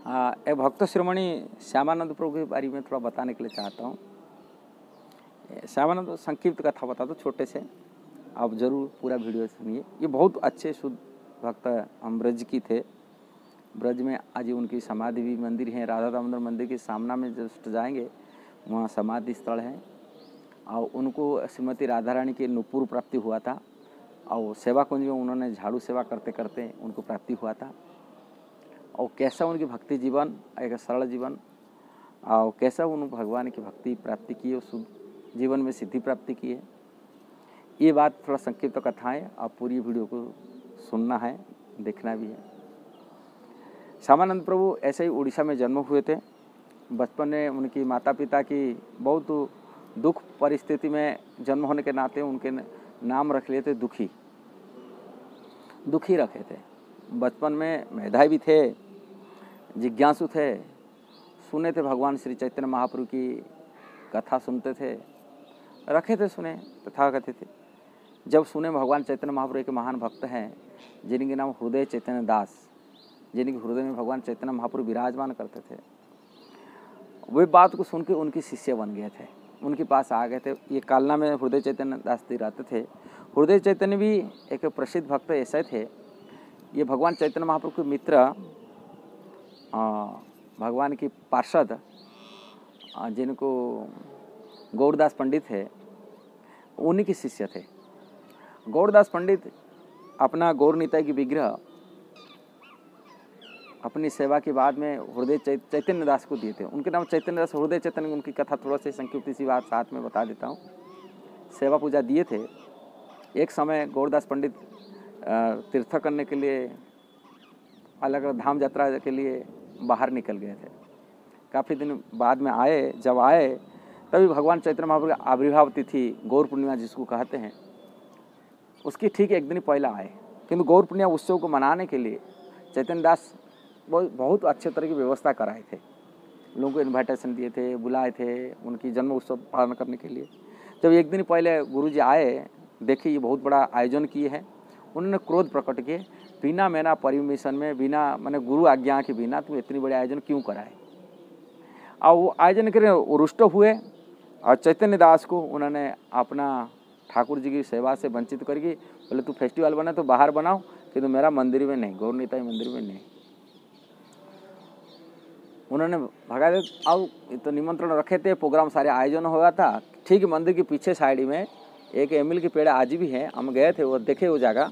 एक भक्त शिरोमणि श्यामानंद प्रभु के बारे में थोड़ा बताने के लिए चाहता हूँ। श्यामानंद संक्षिप्त कथा बता दो छोटे से, आप जरूर पूरा वीडियो सुनिए। ये बहुत अच्छे शुद्ध भक्त हम ब्रज की थे। ब्रज में आज उनकी समाधि भी मंदिर है, राधा दामोदर मंदिर के सामना में जस्ट जाएंगे वहाँ समाधि स्थल है। और उनको श्रीमती राधा रानी की नुपुर प्राप्ति हुआ था और सेवा कुंज में उन्होंने झाड़ू सेवा करते करते उनको प्राप्ति हुआ था। और कैसा उनकी भक्ति जीवन, एक सरल जीवन, और कैसा उन भगवान की भक्ति प्राप्ति की, उस जीवन में सिद्धि प्राप्ति की है। ये बात थोड़ा संक्षिप्त कथा है, आप पूरी वीडियो को सुनना है, देखना भी है। श्यामानंद प्रभु ऐसे ही उड़ीसा में जन्म हुए थे। बचपन में उनकी माता पिता की बहुत दुख परिस्थिति में जन्म होने के नाते उनके नाम रख लिए थे दुखी रखे थे। बचपन में मेधावी भी थे, जिज्ञासु थे, सुने थे भगवान श्री चैतन्य महाप्रभु की कथा सुनते थे, रखे थे सुने तथाकथित थे। जब सुने भगवान चैतन्य महाप्रभु के महान भक्त हैं जिनके नाम हृदय चैतन्य दास, जिनके हृदय में भगवान चैतन्य महाप्रभु विराजमान करते थे, वे बात को सुन के उनके शिष्य बन गए थे, उनके पास आ गए थे। ये कालना में हृदय चैतन्य दास जी रहते थे। हृदय चैतन्य भी एक प्रसिद्ध भक्त ऐसे थे, ये भगवान चैतन्य महाप्रभु के मित्र, भगवान की पार्षद जिनको गौरदास पंडित है, उन्हीं के शिष्य थे। गौरदास पंडित अपना गौर निताई की विग्रह अपनी सेवा के बाद में हृदय चैतन्य दास को दिए थे। उनके नाम चैतन्य दास, हृदय चैतन्य, उनकी कथा थोड़ा सी संक्षिप्त सी बात साथ में बता देता हूँ। सेवा पूजा दिए थे। एक समय गौरदास पंडित तीर्थ करने के लिए, अलग अलग धाम यात्रा के लिए बाहर निकल गए थे। काफ़ी दिन बाद में आए, जब आए तभी भगवान चैतन्य महाप्रभु की आविर्भाव तिथि गौर पूर्णिमा जिसको कहते हैं, उसकी ठीक एक दिन पहले आए। किंतु गौर पूर्णिमा उत्सव को मनाने के लिए चैतन्य दास बहुत अच्छे तरह की व्यवस्था कराए थे, लोगों को इन्विटेशन दिए थे, बुलाए थे उनकी जन्म उत्सव पालन करने के लिए। जब एक दिन पहले गुरुजी आए, देखे ये बहुत बड़ा आयोजन किए हैं, उन्होंने क्रोध प्रकट किए, बिना मेरा परमिशन में, बिना मैंने गुरु आज्ञा के बिना तुम इतनी बड़ी आयोजन क्यों कराए। और वो आयोजन के रुष्ट हुए और चैतन्य दास को उन्होंने अपना ठाकुर जी की सेवा से वंचित करके बोले तू फेस्टिवल बना तो बाहर बनाओ, किंतु मेरा मंदिर में नहीं, गौर निताई मंदिर में नहीं। उन्होंने भगा दे। और तो निमंत्रण रखे थे, प्रोग्राम सारे आयोजन हुआ था। ठीक मंदिर के पीछे साइड में एक एमिल के पेड़ आज भी हैं, हम गए थे, वो देखे वो जगह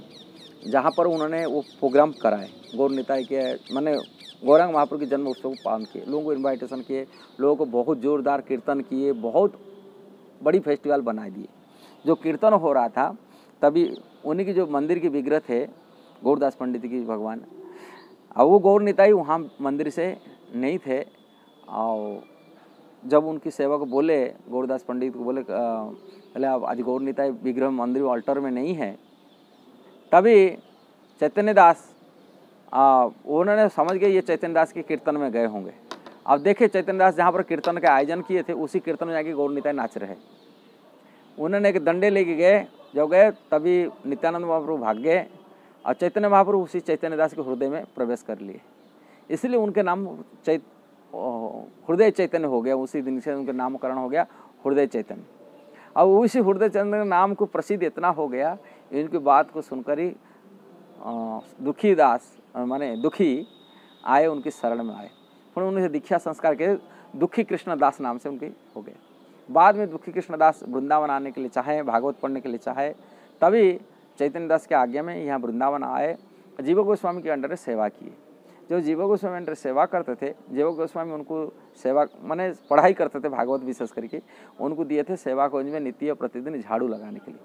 जहाँ पर उन्होंने वो प्रोग्राम कराए, गौर निताई के मैंने गौरांग महाप्रभु के जन्म उत्सव को पालन किए, लोगों को इन्वाइटेशन किए, लोगों को बहुत जोरदार कीर्तन किए, बहुत बड़ी फेस्टिवल बना दिए। जो कीर्तन हो रहा था तभी उन्हीं की जो मंदिर के विग्रह थे गौरदास पंडित की भगवान, और वो गौर निताई वहाँ मंदिर से नहीं थे। और जब उनकी सेवा को बोले, गौरदास पंडित को बोले अब आज गौर निताई विग्रह मंदिर अल्टर में नहीं है, तभी चैतन्य दास उन्होंने समझ गए ये चैतन्य दास के कीर्तन में गए होंगे। अब देखे चैतन्य दास जहाँ पर कीर्तन का आयोजन किए थे उसी कीर्तन में जाके गौर निताई नाच रहे। उन्होंने एक डंडे लेके गए, जब गए तभी नित्यानंद महाप्रभु भाग गए और चैतन्य महाप्रभु उसी चैतन्य दास के हृदय में प्रवेश कर लिए। इसलिए उनके नाम हृदय चैतन्य हो गया। उसी दिन से उनका नामकरण हो गया हृदय चैतन्य। अब उसी हृदय चैतन्य नाम को प्रसिद्ध इतना हो गया, इनकी बात को सुनकर ही दुखी दास माने दुखी आए, उनकी शरण में आए। फिर उन्हें दीक्षा संस्कार के दुखी कृष्ण दास नाम से उनके हो गए। बाद में दुखी कृष्ण दास वृंदावन आने के लिए चाहे, भागवत पढ़ने के लिए चाहे, तभी चैतन्य दास के आज्ञा में यहाँ वृंदावन आए, जीव गोस्वामी के अंडर सेवा किए। जो जीव गोस्वामी अंडर सेवा करते थे, जीव गोस्वामी उनको सेवा माने पढ़ाई करते थे, भागवत विशेष करके उनको दिए थे सेवा कुंज में नित्य प्रतिदिन झाड़ू लगाने के लिए।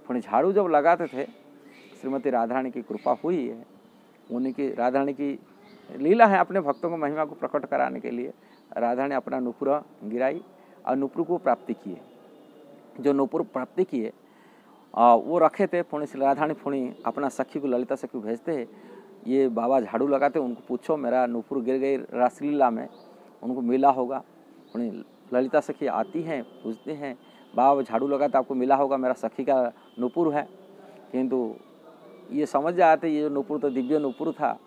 फिर झाड़ू जब लगाते थे, श्रीमती राधा रानी की कृपा हुई है, उनकी राधा रानी की लीला है अपने भक्तों को महिमा को प्रकट कराने के लिए। राधा रानी अपना नुपुर गिराई और नुपुर को प्राप्ति किए। जो नुपुर प्राप्ति किए वो रखे थे। पुणी राधा रानी पुणी अपना सखी को, ललिता सखी को भेजते, ये बाबा झाड़ू लगाते, उनको पूछो मेरा नुपुर गिर गई रासलीला में, उनको मिला होगा। पुणी ललिता सखी आती हैं, पूछते हैं बाबा झाड़ू लगाते आपको मिला होगा, मेरा सखी का नुपुर है। किंतु ये समझ जाते ये नुपुर तो दिव्य नुपुर था,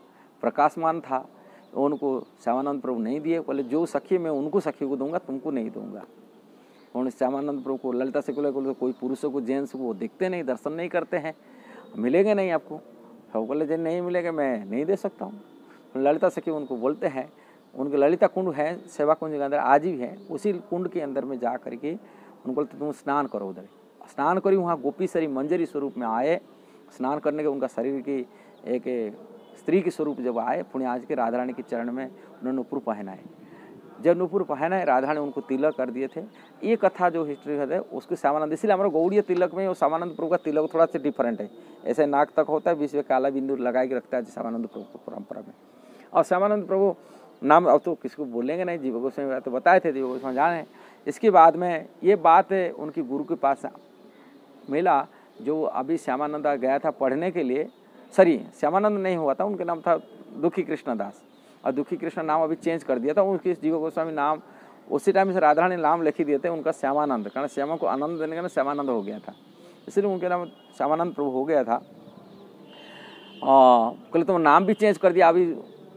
प्रकाशमान था, उनको श्यामानंद प्रभु नहीं दिए। बोले जो सखी मैं उनको सखी को दूंगा, तुमको नहीं दूंगा। उन्होंने श्यामानंद प्रभु को ललिता सेकुलर को कोई पुरुषों को जेंट्स को वो देखते नहीं, दर्शन नहीं करते हैं, मिलेंगे नहीं आपको। तो बोले जो नहीं मिलेगा मैं नहीं दे सकता हूँ। ललिता सखी उनको बोलते हैं, उनके ललिता कुंड है सेवा कुंज के अंदर आज भी है, उसी कुंड के अंदर में जा करके उनको बोलते तुम स्नान करो। उधर स्नान करी, वहाँ गोपी सरी मंजरी स्वरूप में आए। स्नान करने के उनका शरीर की एक स्त्री के स्वरूप जब आए, पुण्य आज के राधा रानी के चरण में उन्होंने नुपुर पहनाए। जब नुपुर पहनाए राधा ने उनको तिलक कर दिए थे। ये कथा जो हिस्ट्री है उसके श्यामानंद, इसलिए हमारा गौड़ीय तिलक में और श्यामानंद प्रभु का तिलक थोड़ा सा डिफरेंट है। ऐसे नाक तक होता है, बीच में काला बिंदु लगा के रखता है श्यामानंद प्रभु को परंपरा में। और श्यामानंद प्रभु नाम अब तो किसको बोलेंगे नहीं, जीव गोस्वामी तो बताए थे, जीव गोस्वामी जाने। इसके बाद में ये बात है उनकी गुरु के पास मिला, जो अभी श्यामानंद गया था पढ़ने के लिए। सॉरी, श्यामानंद नहीं हुआ था, उनका नाम था दुखी कृष्णदास, और दुखी कृष्ण नाम अभी चेंज कर दिया था। उनके जीव गोस्वामी नाम उसी टाइम से राधा ने नाम लिखी दिए थे उनका श्यामानंद, कारण श्यामा को आनंद देने का ना श्यामानंद हो गया था, इसलिए उनके नाम श्यामानंद प्रभु हो गया था। कल तो नाम भी चेंज कर दिया, अभी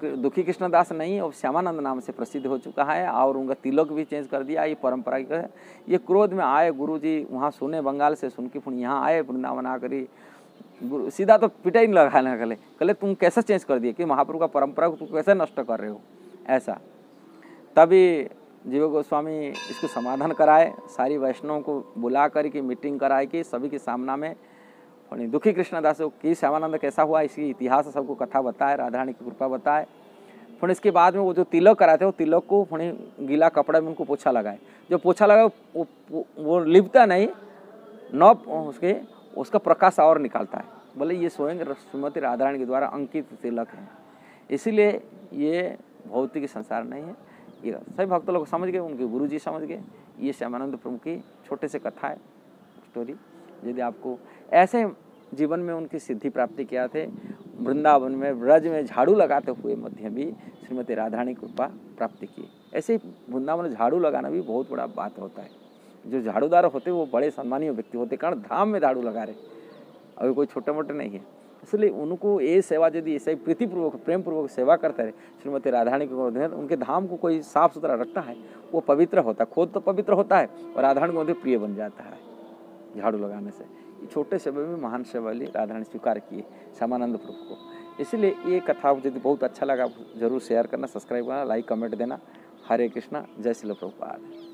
दुखी कृष्णदास नहीं, और श्यामानंद नाम से प्रसिद्ध हो चुका है। और उनका तिलक भी चेंज कर दिया। ये परंपरा है। ये क्रोध में आए गुरुजी, वहाँ सुने बंगाल से सुन के फिर यहाँ आए वृंदावन आकर, गुरु सीधा तो पिटा ही नहीं लगाना, कले तुम कैसे चेंज कर दिए कि महाप्रभु का परंपरा को तुम कैसे नष्ट कर रहे हो ऐसा। तभी जीव गोस्वामी इसको समाधान कराए, सारी वैष्णव को बुला करके मीटिंग कराए कि सभी के सामना में दुखी कृष्णदास की श्यामानंद कैसा हुआ इसकी इतिहास सबको कथा बताए, राधा रानी की कृपा बताए। फिर इसके बाद में वो जो तिलक कराते वो तिलक को फिर गीला कपड़ा में उनको पोछा लगाए। जो पोछा लगाए वो लिपता नहीं, न उसका प्रकाश और निकालता है। बोले ये स्वयं श्रीमती राधा रानी के द्वारा अंकित तिलक है, इसीलिए ये भौतिक संसार नहीं है। ये सभी भक्त लोग समझ गए, उनके गुरुजी समझ गए। ये श्यामानंद प्रभु की छोटे से कथा है, स्टोरी। यदि आपको ऐसे जीवन में उनकी सिद्धि प्राप्ति किया थे, वृंदावन में ब्रज में झाड़ू लगाते हुए मध्य भी श्रीमती राधा रानी कृपा प्राप्ति की। ऐसे वृंदावन में झाड़ू लगाना भी बहुत बड़ा बात होता है। जो झाड़ूदार होते वो बड़े सम्मानीय व्यक्ति होते, कारण धाम में झाड़ू लगा रहे, अभी कोई छोटे मोटे नहीं है। इसलिए उनको ये सेवा यदि ऐसे प्रीतिपूर्वक प्रेम पूर्वक सेवा करते रहे श्रीमती राधा रानी को, उनके धाम को कोई साफ सुथरा रखता है, वो पवित्र होता है, खुद तो पवित्र होता है और राधा रानी को प्रिय बन जाता है झाड़ू लगाने से। छोटे सेवा में महान सेवा राधा रानी स्वीकार किए श्यामानंद प्रभु को। इसलिए ये कथा यदि बहुत अच्छा लगा जरूर शेयर करना, सब्सक्राइब करना, लाइक कमेंट देना। हरे कृष्णा, जय श्रील प्रभुपाद।